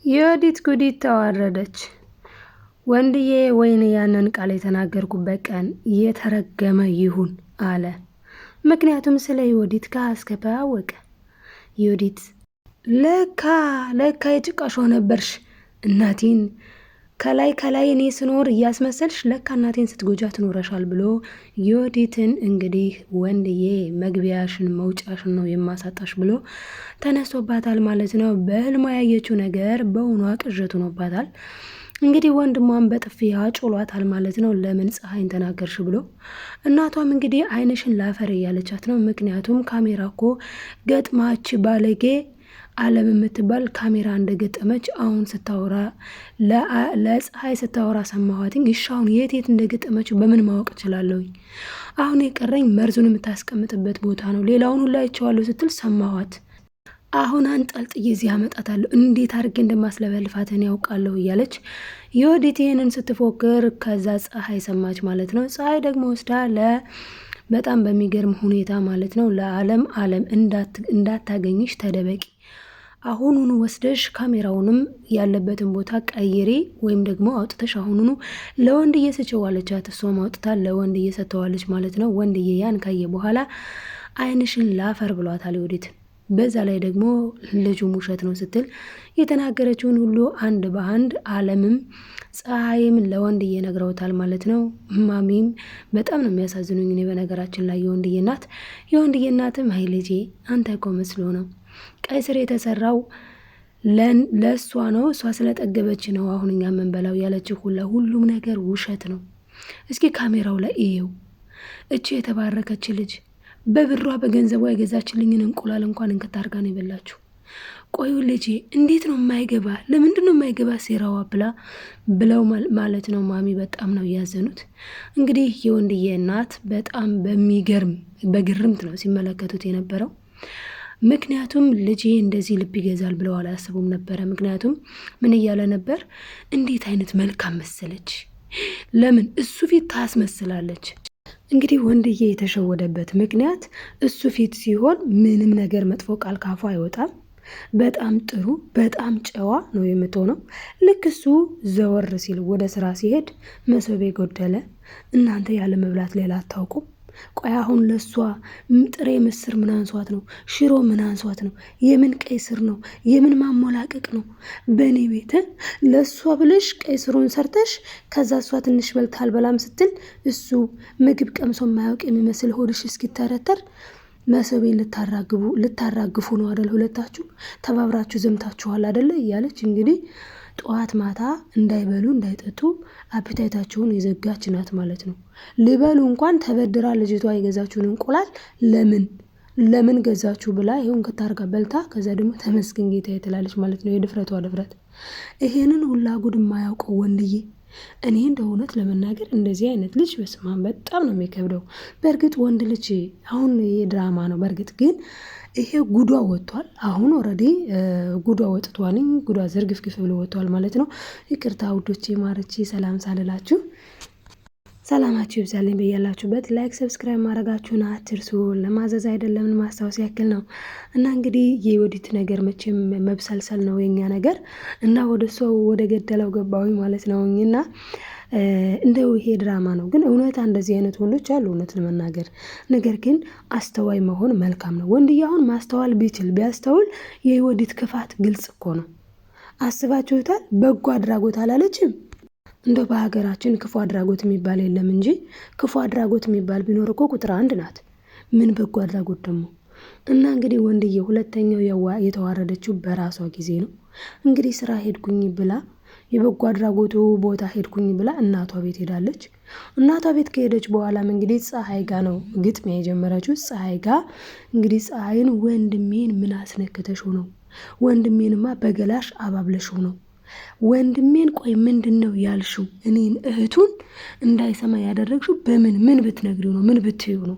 የወዲት ጉዲት ተዋረደች። ወንድዬ ወይኔ ያንን ቃል የተናገርኩበት ቀን የተረገመ ይሁን አለ። ምክንያቱም ስለ የወዲት ከአስከፈ አወቀ። የወዲት ለካ የጭቃሾ ነበርሽ እናቴን ከላይ እኔ ስኖር እያስመሰልሽ ለካ እናቴን ስትጎጃ ትኖረሻል ብሎ የወዲትን እንግዲህ ወንድዬ መግቢያሽን መውጫሽን ነው የማሳጣሽ ብሎ ተነስቶባታል ማለት ነው። በህልሟ ያየችው ነገር በእውኗ ቅዠት ሆኖባታል። እንግዲህ ወንድሟን በጥፊ አጮሏታል ማለት ነው። ለምን ፀሐይን ተናገርሽ ብሎ እናቷም እንግዲህ አይንሽን ላፈር እያለቻት ነው። ምክንያቱም ካሜራ እኮ ገጥማች ባለጌ አለም የምትባል ካሜራ እንደገጠመች አሁን ስታወራ ለፀሐይ ስታወራ ሰማኋትኝ። እሻውን የት እንደገጠመችው በምን ማወቅ እችላለሁኝ? አሁን የቀረኝ መርዙን የምታስቀምጥበት ቦታ ነው። ሌላውን ሁላ አይቼዋለሁ ስትል ሰማኋት። አሁን አንጠልጥዬ እዚህ አመጣታለሁ፣ እንዴት አድርጌ እንደማስለበልፋትን ያውቃለሁ እያለች የወዲት ይህንን ስትፎክር ከዛ ፀሐይ ሰማች ማለት ነው። ፀሐይ ደግሞ ወስዳ በጣም በሚገርም ሁኔታ ማለት ነው ለዓለም እንዳታገኝሽ ተደበቂ፣ አሁኑኑ ወስደሽ ካሜራውንም ያለበትን ቦታ ቀይሬ ወይም ደግሞ አውጥተሽ አሁኑኑ ለወንድዬ ስጪው አለቻት። እሷም አውጥታ ለወንድዬ ሰጥተዋለች ማለት ነው። ወንድዬ ያን ካየ በኋላ አይንሽን ላፈር ብሏታል የወዲት። በዛ ላይ ደግሞ ልጁም ውሸት ነው ስትል የተናገረችውን ሁሉ አንድ በአንድ ዓለምም ፀሐይም ለወንድዬ ነግረውታል ማለት ነው። ማሚም በጣም ነው የሚያሳዝኑኝ እኔ በነገራችን ላይ የወንድዬ እናትም አይ ልጄ አንተ እኮ መስሎ ነው ቀይ ስር የተሰራው ለእሷ ነው፣ እሷ ስለጠገበች ነው አሁን እኛ የምንበላው ያለችው ሁሉም ነገር ውሸት ነው። እስኪ ካሜራው ላይ እየው። እቺ የተባረከች ልጅ በብሯ በገንዘቧ የገዛችልኝን እንቁላል እንኳን እንክታርጋ ነው የበላችሁ። ቆዩ ልጄ እንዴት ነው የማይገባ? ለምንድን ነው የማይገባ ሴራዋ ብለው ማለት ነው። ማሚ በጣም ነው ያዘኑት። እንግዲህ የወንድዬ እናት በጣም በግርምት ነው ሲመለከቱት የነበረው። ምክንያቱም ልጄ እንደዚህ ልብ ይገዛል ብለው አላስቡም ነበረ። ምክንያቱም ምን እያለ ነበር? እንዴት አይነት መልካም መሰለች፣ ለምን እሱ ፊት ታስመስላለች። እንግዲህ ወንድዬ የተሸወደበት ምክንያት እሱ ፊት ሲሆን ምንም ነገር መጥፎ ቃል ካፉ አይወጣም። በጣም ጥሩ በጣም ጨዋ ነው የምትሆነው። ልክ እሱ ዘወር ሲል ወደ ስራ ሲሄድ መሶቤ ጎደለ፣ እናንተ ያለ መብላት ሌላ አታውቁም። ቆይ አሁን ለሷ ጥሬ ምስር ምን አንሷት ነው? ሽሮ ምን አንሷት ነው? የምን ቀይ ስር ነው? የምን ማሞላቀቅ ነው? በእኔ ቤት ለሷ ብለሽ ቀይ ስሩን ሰርተሽ ከዛ እሷ ትንሽ በልታ አልበላም ስትል እሱ ምግብ ቀምሶ የማያውቅ የሚመስል ሆድሽ እስኪተረተር መሶቤን ልታራግፉ ነው አደል? ሁለታችሁ ተባብራችሁ ዘምታችኋል አደለ? እያለች እንግዲህ ጠዋት ማታ እንዳይበሉ እንዳይጠጡ አፒታይታቸውን የዘጋች ናት ማለት ነው። ሊበሉ እንኳን ተበድራ ልጅቷ የገዛችውን እንቁላል ለምን ገዛችሁ ብላ ይሁን ከታርጋ በልታ ከዛ ደግሞ ተመስገን ጌታዬ ትላለች ማለት ነው። የድፍረቷ ድፍረት። ይሄንን ሁላ ጉድ የማያውቀው ወንድዬ እኔ እንደ እውነት ለመናገር እንደዚህ አይነት ልጅ በስማን በጣም ነው የሚከብደው። በእርግጥ ወንድ ልጅ አሁን የድራማ ነው። በእርግጥ ግን ይሄ ጉዷ ወጥቷል። አሁን ኦልሬዲ ጉዷ ወጥቷል። ጉዷ ዝርግፍግፍ ብሎ ወጥቷል ማለት ነው። ይቅርታ ውዶቼ ማርቼ ሰላም ሳልላችሁ ሰላማችሁ ይብዛልኝ በያላችሁበት። ላይክ ሰብስክራይብ ማድረጋችሁን አትርሱ። ለማዘዝ አይደለም ማስታወስ ያክል ነው። እና እንግዲህ የወዲት ነገር መቼም መብሰልሰል ነው የኛ ነገር እና ወደ ሰው ወደ ገደለው ገባሁኝ ማለት ነው። እና እንደው ይሄ ድራማ ነው፣ ግን እውነታ እንደዚህ አይነት ወንዶች አሉ እውነት ለመናገር። ነገር ግን አስተዋይ መሆን መልካም ነው። ወንድዬ አሁን ማስተዋል ቢያስተውል የወዲት ክፋት ግልጽ እኮ ነው። አስባችሁታል? በጎ አድራጎት አላለችም። እንደው በሀገራችን ክፉ አድራጎት የሚባል የለም እንጂ ክፉ አድራጎት የሚባል ቢኖር እኮ ቁጥር 1 ናት። ምን በጎ አድራጎት ደግሞ? እና እንግዲህ ወንድዬ ሁለተኛው የተዋረደችው በራሷ ጊዜ ነው። እንግዲህ ስራ ሄድኩኝ ብላ የበጎ አድራጎቱ ቦታ ሄድኩኝ ብላ እናቷ ቤት ሄዳለች። እናቷ ቤት ከሄደች በኋላም እንግዲህ ፀሐይ ጋ ነው ግጥሚያ የጀመረችው። ፀሐይ ጋ እንግዲህ ፀሐይን ወንድሜን ምን አስነክተሽ ነው? ወንድሜንማ በገላሽ አባብለሽ ነው። ወንድሜን ቆይ ምንድነው ያልሽው? እኔን እህቱን እንዳይሰማ ያደረግሽው ምን ብትነግሪው ነው? ምን ብትዩ ነው?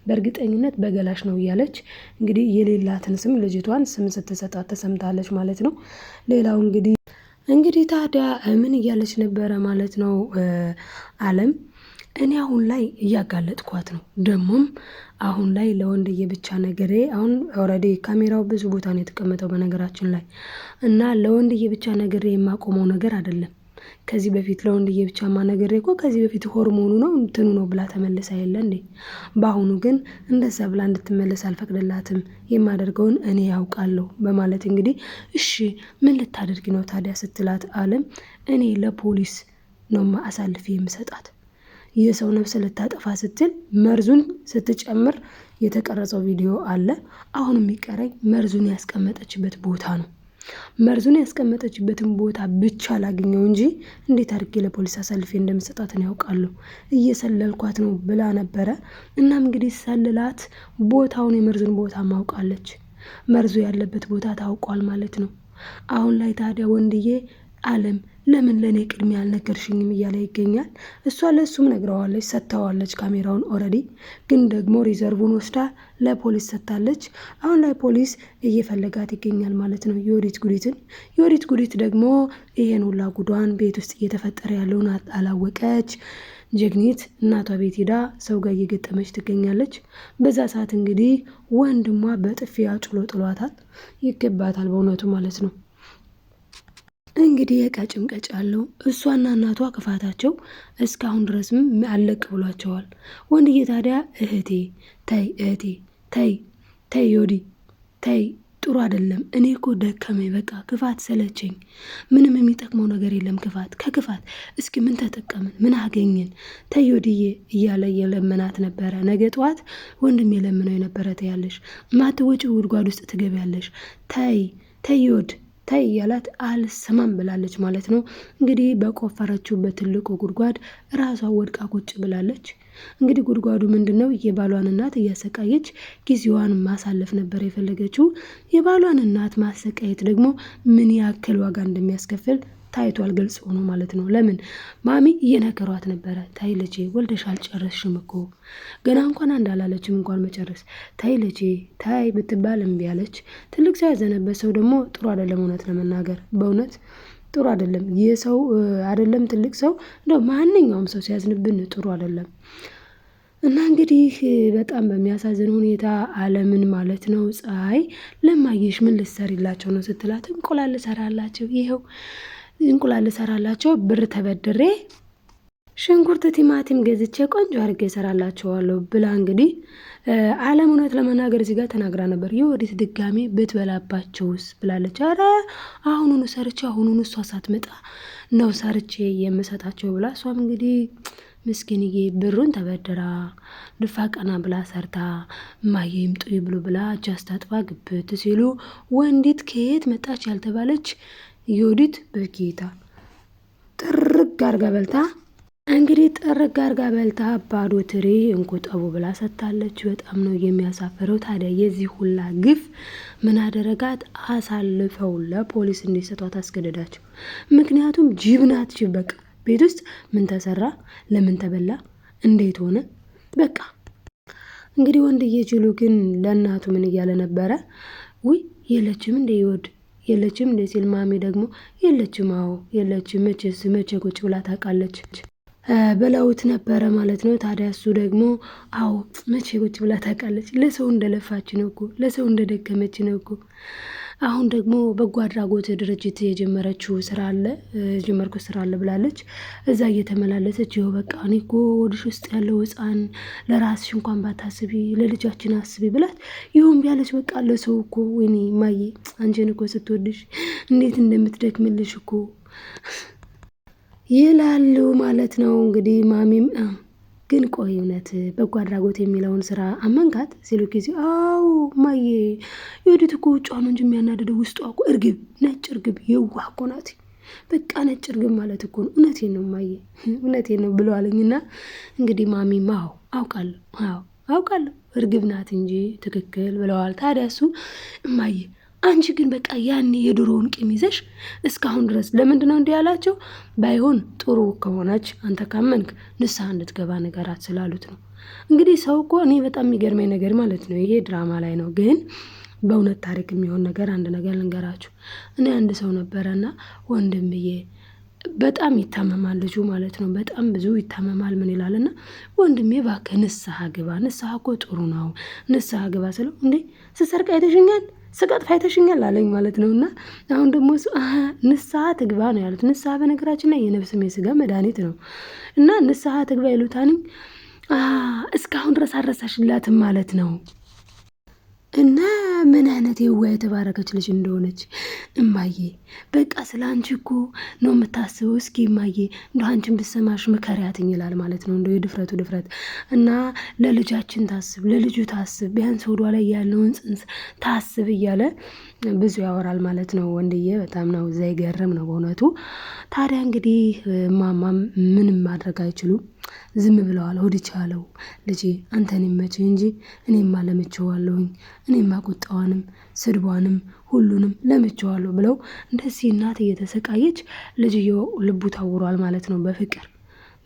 በእርግጠኝነት በገላሽ ነው እያለች እንግዲህ የሌላትን ስም ልጅቷን ስም ስትሰጣት ተሰምታለች ማለት ነው። ሌላው እንግዲህ ታዲያ ምን እያለች ነበረ ማለት ነው? ዓለም እኔ አሁን ላይ እያጋለጥኳት ነው። ደግሞም አሁን ላይ ለወንድዬ ብቻ ነገሬ አሁን ኦልሬዲ ካሜራው ብዙ ቦታ ነው የተቀመጠው በነገራችን ላይ እና ለወንድዬ ብቻ ነገሬ የማቆመው ነገር አይደለም። ከዚህ በፊት ለወንድዬ ብቻ ማነገሬ እኮ ከዚህ በፊት ሆርሞኑ ነው እንትኑ ነው ብላ ተመልሳ የለ እንዴ? በአሁኑ ግን እንደዛ ብላ እንድትመለስ አልፈቅድላትም። የማደርገውን እኔ ያውቃለሁ በማለት እንግዲህ እሺ ምን ልታደርጊ ነው ታዲያ ስትላት አለም እኔ ለፖሊስ ነው አሳልፌ የምሰጣት የሰው ነፍስ ልታጠፋ ስትል መርዙን ስትጨምር የተቀረጸው ቪዲዮ አለ። አሁን የሚቀረኝ መርዙን ያስቀመጠችበት ቦታ ነው። መርዙን ያስቀመጠችበትን ቦታ ብቻ ላግኘው እንጂ እንዴት አድርጌ ለፖሊስ አሳልፌ እንደምሰጣትን ያውቃለሁ። እየሰለልኳት ነው ብላ ነበረ። እናም እንግዲህ ሰልላት ቦታውን የመርዙን ቦታ ማውቃለች። መርዙ ያለበት ቦታ ታውቋል ማለት ነው። አሁን ላይ ታዲያ ወንድዬ አለም ለምን ለእኔ ቅድሚያ አልነገርሽኝም እያለ ይገኛል። እሷ ለእሱም ነግረዋለች፣ ሰጥተዋለች ካሜራውን ኦልሬዲ። ግን ደግሞ ሪዘርቡን ወስዳ ለፖሊስ ሰጥታለች። አሁን ላይ ፖሊስ እየፈለጋት ይገኛል ማለት ነው የወዲት ጉዲት ደግሞ ይሄን ሁላ ጉዷን ቤት ውስጥ እየተፈጠረ ያለውን አላወቀች። ጀግኒት እናቷ ቤት ሄዳ ሰው ጋር እየገጠመች ትገኛለች። በዛ ሰዓት እንግዲህ ወንድሟ በጥፊ አጭሎ ጥሏታል። ይገባታል በእውነቱ ማለት ነው። እንግዲህ የቀጭም ቀጭ አለው። እሷና እናቷ ክፋታቸው እስካሁን ድረስም አለቅ ብሏቸዋል። ወንድዬ ታዲያ እህቴ ተይ ዮዲ ተይ፣ ጥሩ አይደለም። እኔ እኮ ደከመኝ፣ በቃ ክፋት ሰለቸኝ። ምንም የሚጠቅመው ነገር የለም ከክፋት እስኪ ምን ተጠቀምን? ምን አገኘን? ተይ ዮዲዬ እያለ የለመናት ነበረ። ነገ ጠዋት ወንድም የለምነው የነበረ ትያለሽ፣ ማትወጪ ጉድጓድ ውስጥ ትገቢያለሽ። ተይ ዮድ ተይ እያላት አልሰማም ብላለች ማለት ነው። እንግዲህ በቆፈረችው በትልቁ ጉድጓድ ራሷ ወድቃ ቁጭ ብላለች። እንግዲህ ጉድጓዱ ምንድን ነው? የባሏን እናት እያሰቃየች ጊዜዋን ማሳለፍ ነበር የፈለገችው። የባሏን እናት ማሰቃየት ደግሞ ምን ያክል ዋጋ እንደሚያስከፍል ታይቷል፣ ግልጽ ሆኖ ማለት ነው። ለምን ማሚ እየነገሯት ነበረ። ታይ ልጄ ወልደሽ አልጨረስሽም እኮ ገና እንኳን እንዳላለችም እንኳን መጨረስ። ታይ ልጄ ታይ ብትባል እምቢ አለች። ትልቅ ሰው ያዘነበት ሰው ደግሞ ጥሩ አይደለም። እውነት ለመናገር በእውነት ጥሩ አይደለም። ይህ ሰው አይደለም ትልቅ ሰው እንደው ማንኛውም ሰው ሲያዝንብን ጥሩ አይደለም። እና እንግዲህ በጣም በሚያሳዝን ሁኔታ አለምን ማለት ነው ፀሐይ ለማየሽ ምን ልትሰሪላቸው ነው ስትላት እንቁላል ልሰራላቸው፣ ይኸው እንቁላል ልሰራላቸው ብር ተበድሬ ሽንኩርት ቲማቲም ገዝቼ ቆንጆ አድርጌ እሰራላቸዋለሁ ብላ እንግዲህ አለም እውነት ለመናገር እዚህ ጋር ተናግራ ነበር። የወዲት ድጋሜ ብትበላባቸውስ ብላለች። ኧረ አሁኑኑ ሰርቼ አሁኑኑ እሷ ሳትመጣ ነው ሰርቼ የምሰጣቸው ብላ እሷም እንግዲህ ምስኪንዬ ብሩን ተበድራ ድፋ ቀና ብላ ሰርታ እማዬ ይምጡ ብሎ ብላ እጅ አስታጥባ ግብት ሲሉ ወንዲት ከየት መጣች ያልተባለች የወዲት በጌታ ጥርግ አርጋ በልታ እንግዲህ ጥርግ አርጋ በልታ ባዶ ትሪ እንቁጠቡ ብላ ሰጥታለች። በጣም ነው የሚያሳፍረው። ታዲያ የዚህ ሁላ ግፍ ምን አደረጋት? አሳልፈው ለፖሊስ እንዲሰጧት አስገደዳቸው። ምክንያቱም ጅብ ናት ጅብ። በቃ ቤት ውስጥ ምን ተሰራ፣ ለምን ተበላ፣ እንዴት ሆነ? በቃ እንግዲህ ወንድዬ ጅሉ ግን ለእናቱ ምን እያለ ነበረ? ውይ የለችም እንደ ይወድ የለችም እንደ ሲል ማሚ ደግሞ የለችም፣ አዎ የለችም፣ መቼ ቁጭ ብላ ታውቃለች ብለውት ነበረ ማለት ነው። ታዲያ እሱ ደግሞ አዎ መቼ ቁጭ ብላ ታውቃለች፣ ለሰው እንደለፋች ነው እኮ፣ ለሰው እንደደከመች ነው እኮ። አሁን ደግሞ በጎ አድራጎት ድርጅት የጀመረችው ስራ አለ ብላለች። እዛ እየተመላለሰች ይኸው በቃ እኔ እኮ ወድሽ ውስጥ ያለው ህፃን ለራስሽ እንኳን ባታስቢ ለልጃችን አስቢ ብላት ይሁን ቢያለች። በቃ ለሰው እኮ ወይኔ ማዬ አንቺን እኮ ስትወድሽ እንዴት እንደምትደክምልሽ እኮ ይላሉ ማለት ነው። እንግዲህ ማሚም ግን ቆይ እውነት በጎ አድራጎት የሚለውን ስራ አመንካት ሲሉ ጊዜ አዎ ማዬ የወዲት እኮ ውጫ ነው እንጂ የሚያናድደው ውስጧ እኮ እርግብ፣ ነጭ እርግብ የዋህ እኮ ናት። በቃ ነጭ እርግብ ማለት እኮ ነው። እውነቴን ነው ማዬ እውነቴን ነው ብለዋለኝና እንግዲህ ማሚማ አውቃለሁ እርግብ ናት እንጂ ትክክል ብለዋል። ታዲያ እሱ እማዬ አንቺ ግን በቃ ያኔ የድሮውን ቂም ይዘሽ እስካሁን ድረስ ለምንድን ነው እንዲህ ያላቸው? ባይሆን ጥሩ ከሆነች አንተ ካመንክ ንስሐ እንድትገባ ነገራት ስላሉት ነው። እንግዲህ ሰው እኮ እኔ በጣም የሚገርመኝ ነገር ማለት ነው ይሄ ድራማ ላይ ነው፣ ግን በእውነት ታሪክ የሚሆን ነገር አንድ ነገር ልንገራችሁ። እኔ አንድ ሰው ነበረና ወንድምዬ በጣም ይታመማል ልጁ ማለት ነው። በጣም ብዙ ይታመማል። ምን ይላልና ወንድሜ እባክህ ንስሐ ግባ፣ ንስሐ እኮ ጥሩ ነው፣ ንስሐ ግባ ስለው እንዴ ስሰርቅ አይተሽኛል፣ ስቀጥፍ አይተሽኛል አለኝ ማለት ነው። እና አሁን ደግሞ እሱ ንስሐ ትግባ ነው ያሉት። ንስሐ በነገራችን ላይ የነፍስም የስጋ መድኃኒት ነው እና ንስሐ ትግባ ይሉታንኝ። እስካሁን ድረስ አልረሳሽላትም ማለት ነው። እና ምን አይነት የዋ የተባረከች ልጅ እንደሆነች እማዬ በቃ ስለ አንቺ እኮ ነው የምታስበው። እስኪ እማዬ እንደ አንቺን ብሰማሽ ምከሪያትኝ ይላል ማለት ነው። እንደው የድፍረቱ ድፍረት እና ለልጃችን ታስብ፣ ለልጁ ታስብ፣ ቢያንስ ሆዷ ላይ ያለውን ጽንስ ታስብ እያለ ብዙ ያወራል ማለት ነው። ወንድዬ በጣም ነው ዘይገርም ነው በእውነቱ። ታዲያ እንግዲህ ማማም ምንም ማድረግ አይችሉም፣ ዝም ብለዋል። ሆድቻለው ልጄ አንተን ይመች እንጂ እኔማ ለምቼዋለሁኝ፣ እኔማ ቁጣዋንም ስድቧንም ሁሉንም ለምቼዋለሁ ብለው እንደዚህ እናት እየተሰቃየች ልጅየው ልቡ ታውሯል ማለት ነው በፍቅር።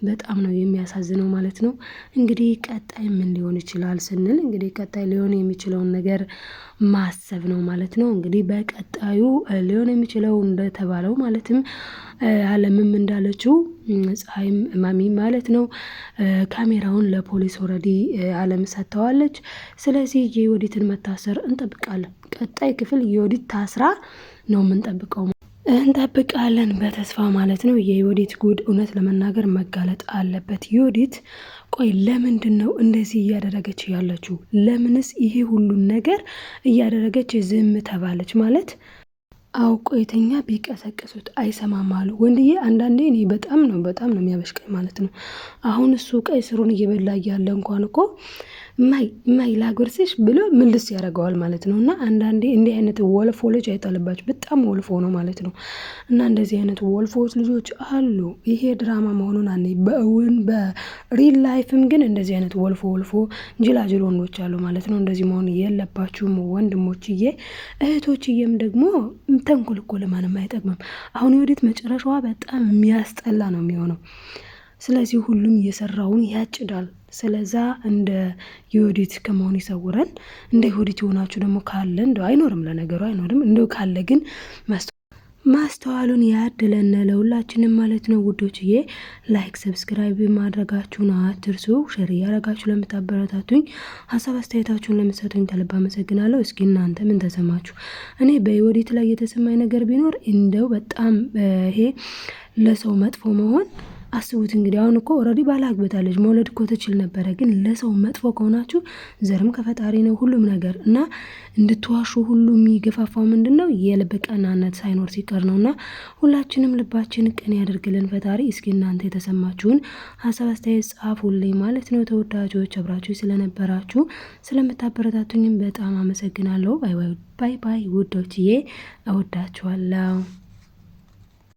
በጣም ነው የሚያሳዝነው ማለት ነው። እንግዲህ ቀጣይ ምን ሊሆን ይችላል ስንል እንግዲህ ቀጣይ ሊሆን የሚችለውን ነገር ማሰብ ነው ማለት ነው። እንግዲህ በቀጣዩ ሊሆን የሚችለው እንደተባለው ማለትም አለምም እንዳለችው ፀሐይም ማሚ ማለት ነው ካሜራውን ለፖሊስ ኦልሬዲ አለም ሰጥተዋለች። ስለዚህ የዮዲትን መታሰር እንጠብቃለን። ቀጣይ ክፍል ዮዲት ታስራ ነው የምንጠብቀው። እንጠብቃለን በተስፋ ማለት ነው። የዮዲት ጉድ እውነት ለመናገር መጋለጥ አለበት። ዮዲት ቆይ ለምንድን ነው እንደዚህ እያደረገች ያለችው? ለምንስ ይሄ ሁሉን ነገር እያደረገች ዝም ተባለች? ማለት አውቆ የተኛ ቢቀሰቅሱት አይሰማም አሉ። ወንድዬ አንዳንዴ እኔ በጣም ነው የሚያበሽቀኝ ማለት ነው። አሁን እሱ ቀይ ስሩን እየበላ እያለ እንኳን እኮ ማይ ላጎርስሽ ብሎ ምልስ ያደርገዋል ማለት ነው። እና አንዳንዴ እንዲህ አይነት ወልፎ ልጅ አይጣልባችሁ፣ በጣም ወልፎ ነው ማለት ነው። እና እንደዚህ አይነት ወልፎች ልጆች አሉ። ይሄ ድራማ መሆኑን አኔ በእውን በሪል ላይፍም ግን እንደዚህ አይነት ወልፎ ጅላጅል ወንዶች አሉ ማለት ነው። እንደዚህ መሆን የለባችሁም ወንድሞችዬ። እህቶችዬም ደግሞ ተንኮል እኮ ለማንም አይጠቅምም። አሁን የወዴት መጨረሻዋ በጣም የሚያስጠላ ነው የሚሆነው። ስለዚህ ሁሉም እየሰራውን ያጭዳል። ስለዛ እንደ ዮዲት ከመሆን ይሰውረን። እንደ ዮዲት የሆናችሁ ደግሞ ካለ እንደው አይኖርም፣ ለነገሩ አይኖርም። እንደው ካለ ግን ማስተዋሉን ያድለን ለሁላችንም ማለት ነው ውዶችዬ። ላይክ ሰብስክራይብ ማድረጋችሁን አትርሱ። ሼር እያደረጋችሁ ለምታበረታቱኝ፣ ሀሳብ አስተያየታችሁን ለምትሰጡኝ ከልብ አመሰግናለሁ። እስኪ እናንተ ምን ተሰማችሁ? እኔ በዮዲት ላይ የተሰማኝ ነገር ቢኖር እንደው በጣም ይሄ ለሰው መጥፎ መሆን አስቡት እንግዲህ አሁን እኮ ኦልሬዲ ባላግብታለች መውለድ እኮ ትችል ነበረ። ግን ለሰው መጥፎ ከሆናችሁ ዘርም ከፈጣሪ ነው ሁሉም ነገር እና እንድትዋሹ ሁሉ የሚገፋፋው ምንድን ነው? የልብ ቀናነት ሳይኖር ሲቀር ነው። እና ሁላችንም ልባችን ቅን ያደርግልን ፈጣሪ። እስኪ እናንተ የተሰማችሁን ሀሳብ አስተያየት ጻፉልኝ ማለት ነው። ተወዳጆች አብራችሁ ስለነበራችሁ ስለምታበረታቱኝም በጣም አመሰግናለሁ። ባይ ባይ ውዶችዬ፣ እወዳችኋለሁ።